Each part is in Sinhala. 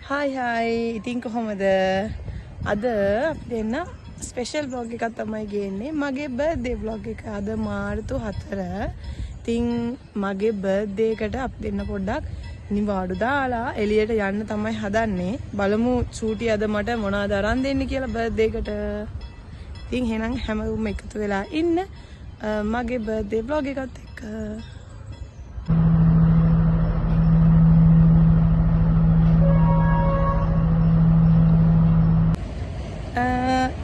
Hi hi ඉතින් කොහොමද අද අපි දෙන්න ස්පෙෂල් vlog එකක් තමයි ගේන්නේ මගේ බර්ත්ඩේ vlog එක අද මාර්තු 4 ඉතින් මගේ බර්ත්ඩේ එකට අපි දෙන්න පොඩ්ඩක් නිවාඩු දාලා එළියට යන්න තමයි හදන්නේ බලමු චූටි අද මට මොනවද අරන් දෙන්නේ කියලා බර්ත්ඩේ එකට ඉතින් එහෙනම් හැමෝම එකතු වෙලා ඉන්න මගේ බර්ත්ඩේ vlog එකත් එක්ක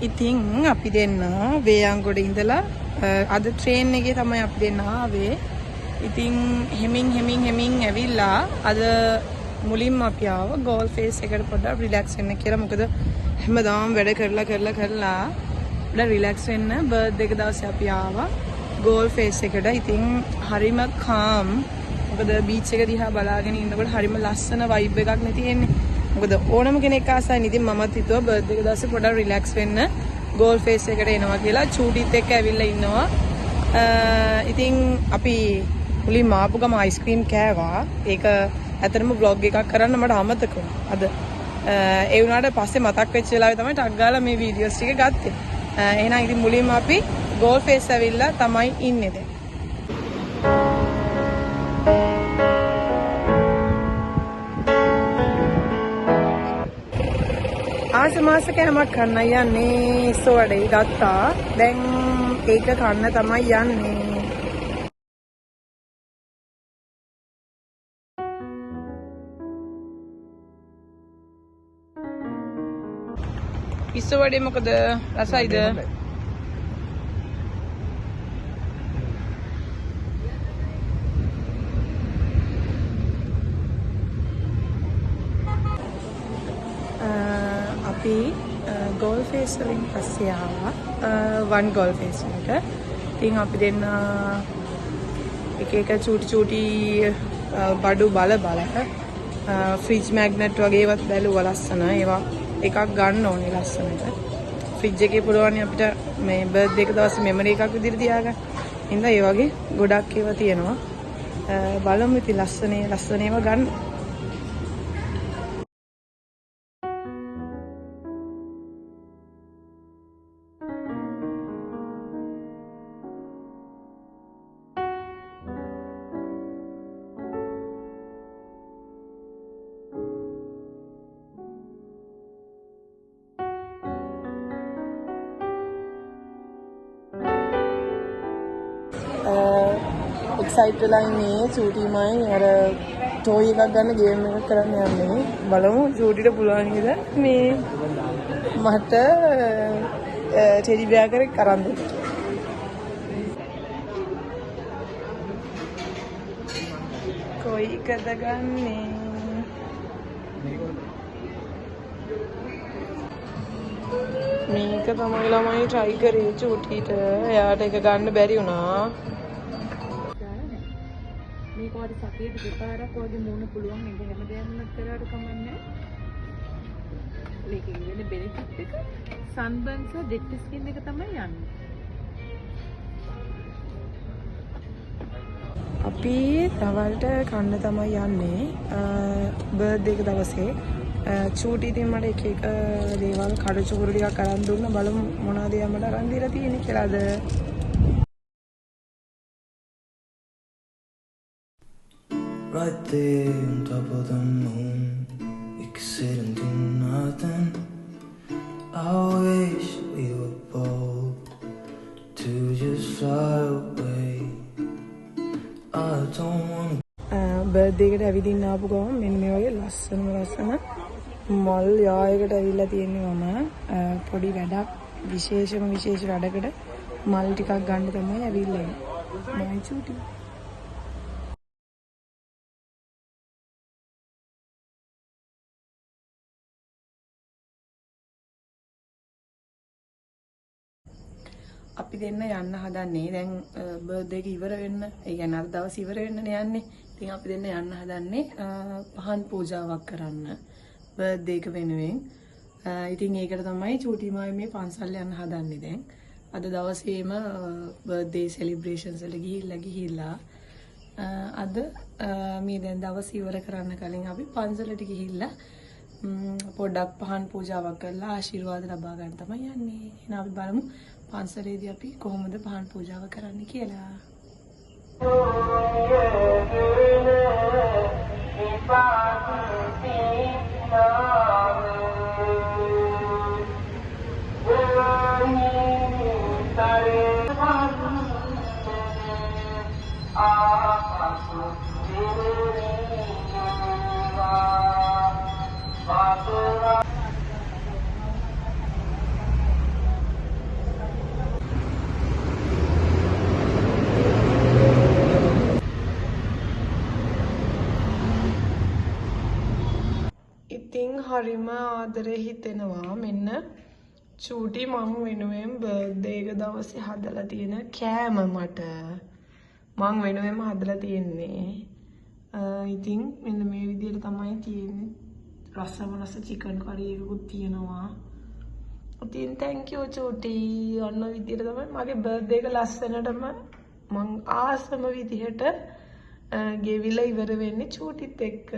ඉතින් අපි දෙන්න වේයන්ගොඩ ඉඳලා අද ට්‍රේන් එකේ තමයි අපි දෙන්න ආවේ. ඉතින් හෙමින් ඇවිල්ලා අද මුලින්ම අපි ආවා ගෝල් ෆේස් එකට පොඩ්ඩක් රිලැක්ස් වෙන්න කියලා. මොකද හැමදාම වැඩ කරලා පොඩ්ඩක් රිලැක්ස් වෙන්න බර්ත්ඩේ එක දවසේ අපි ආවා ගෝල් ෆේස් එකට. ඉතින් හරිම කාම්. මොකද බීච් එක දිහා බලාගෙන ඉන්නකොට හරිම ලස්සන වයිබ් එකක් නේ තියෙන්නේ. මොකද ඕනම කෙනෙක් ආසයි. ඉතින් මමත් හිතුවා බර්ත්ඩේ එක දවසේ පොඩ්ඩක් රිලැක්ස් වෙන්න ගෝල් ෆේස් එකට එනවා කියලා. චූටිත් එක්ක ඇවිල්ලා ඉන්නවා. ඉතින් අපි මුලින්ම ආපු ගම අයිස්ක්‍රීම් කෑවා. ඒක ඇත්තටම vlog එකක් කරන්න මට අමතක වුණා. අද ඒ වුණාට පස්සේ මතක් වෙච්ච වෙලාවේ තමයි ටක් ගාලා මේ වීඩියෝස් ටික ගත්තේ. එහෙනම් ඉතින් මුලින්ම අපි ගෝල් ෆේස් ඇවිල්ලා තමයි ඉන්නේ දැන්. ආසමාස කෑමක් කන්න යන්නේ සෝඩේ ගත්තා. දැන් ඒක කන්න තමයි යන්නේ. ඉස්සෝඩේ මොකද රසයිද? අපි ගෝල් ෆේස් වලින් පස්සේ ආවා වන් ගෝල් ෆේස් එකට. ඉතින් අපි දෙන්න එක චූටි බඩු බල ෆ්‍රිජ් මැග්නට් වගේ ඒවත් බැලුවා ලස්සන. ඒවා එකක් ගන්න ඕනේ ලස්සනට. ෆ්‍රිජ් එකේ පුළුවන් අපිට මේ බර්ත්ඩේ එක දවසේ මෙමරි එකක් විදිහට තියාගන්න. ඉතින් ඒ වගේ ගොඩක් ඒවා තියෙනවා. බලමු ඉතින් ලස්සන ඒවා ගන්න. එක්සයිට් වෙලා ඉන්නේ චූටිමයි අර ටෝයි එකක් ගන්න ගේම් එකක් කරන්න යන්නේ. බලමු චූටිට පුළුවන් නේද මේ මට ටෙඩි බෙයා කරේ අරන් දෙන්න. කොයි එකද ගන්නෙ? මේක තමයි ළමයි try කරේ චූටිට. එයාට එක ගන්න බැරි වුණා. මේක වගේ සතියේ දෙපාරක් වගේ මූණ පුළුවන් නේද? හැමදේම කරාට කමන්නේ. මේකේ වෙන බෙනිෆිට් එක සන්බර්න්ස් සහ ඩෙඩ් ස්කින් එක තමයි යන්නේ. අපි තවල්ට කන්න තමයි යන්නේ බර්ත්ඩේ එක දවසේ. චූටි ඉතින් මට එක දේවල් කඩ චුකුරු ටිකක් අරන් දුන්න. බලමු මොනවද යමට අරන් දීලා තියෙන්නේ කියලාද. Right there on top of the moon, we could sit and do nothing. I wish we were bold to just fly away. I don't wanna. Birthday එකට ඇවිදින්න ආපු ගමන් මෙන්න මේ වගේ ලස්සන මල් යායකට ඇවිල්ලා තියෙන්නේ. මම පොඩි වැඩක් විශේෂ වැඩකට මල් ටිකක් ගන්න තමයි ඇවිල්ලා ඉන්නේ. මයි චූටි. අපි දෙන්න යන්න හදන්නේ දැන් බර්ත්ඩේ එක ඉවර වෙන්න. ඒ කියන්නේ අද දවස් ඉවර වෙන්නනේ යන්නේ. ඉතින් අපි දෙන්න යන්න හදන්නේ පහන් පූජාවක් කරන්න බර්ත්ඩේ එක වෙනුවෙන්. ඉතින් ඒකට තමයි චූටිමායි මේ පන්සල් යන්න හදන්නේ දැන්. අද දවසේම බර්ත්ඩේ සෙලිබ්‍රේෂන්ස් වල ගිහිල්ලා අද මේ දැන් දවස් ඉවර කරන්න කලින් අපි පන්සලට ගිහිල්ලා පොඩ්ඩක් පහන් පූජාවක් කරලා ආශිර්වාද ලබා ගන්න තමයි යන්නේ. එහෙනම් අපි බලමු පන්සලේදී අපි කොහොමද පහන් පූජාව කරන්නේ කියලා. ඉතින් හරිම ආදරේ හිතෙනවා මෙන්න චූටි මං වෙනුවෙන් බර්ත්ඩේ එක දවසේ හදලා තියෙන කෑම මට මං වෙනුවෙන්ම හදලා තියෙන්නේ. ඉතින් මෙන්න මේ විදිහට තමයි තියෙන්නේ. රස චිකන් කරි එකකුත් තියෙනවා. ඉතින් thank you චූටි. අන්න විදිහට තමයි මගේ බර්ත්ඩේ එක ලස්සනටම මං ආසම විදිහට ගෙවිලා ඉවර වෙන්නේ චූටිත් එක්ක.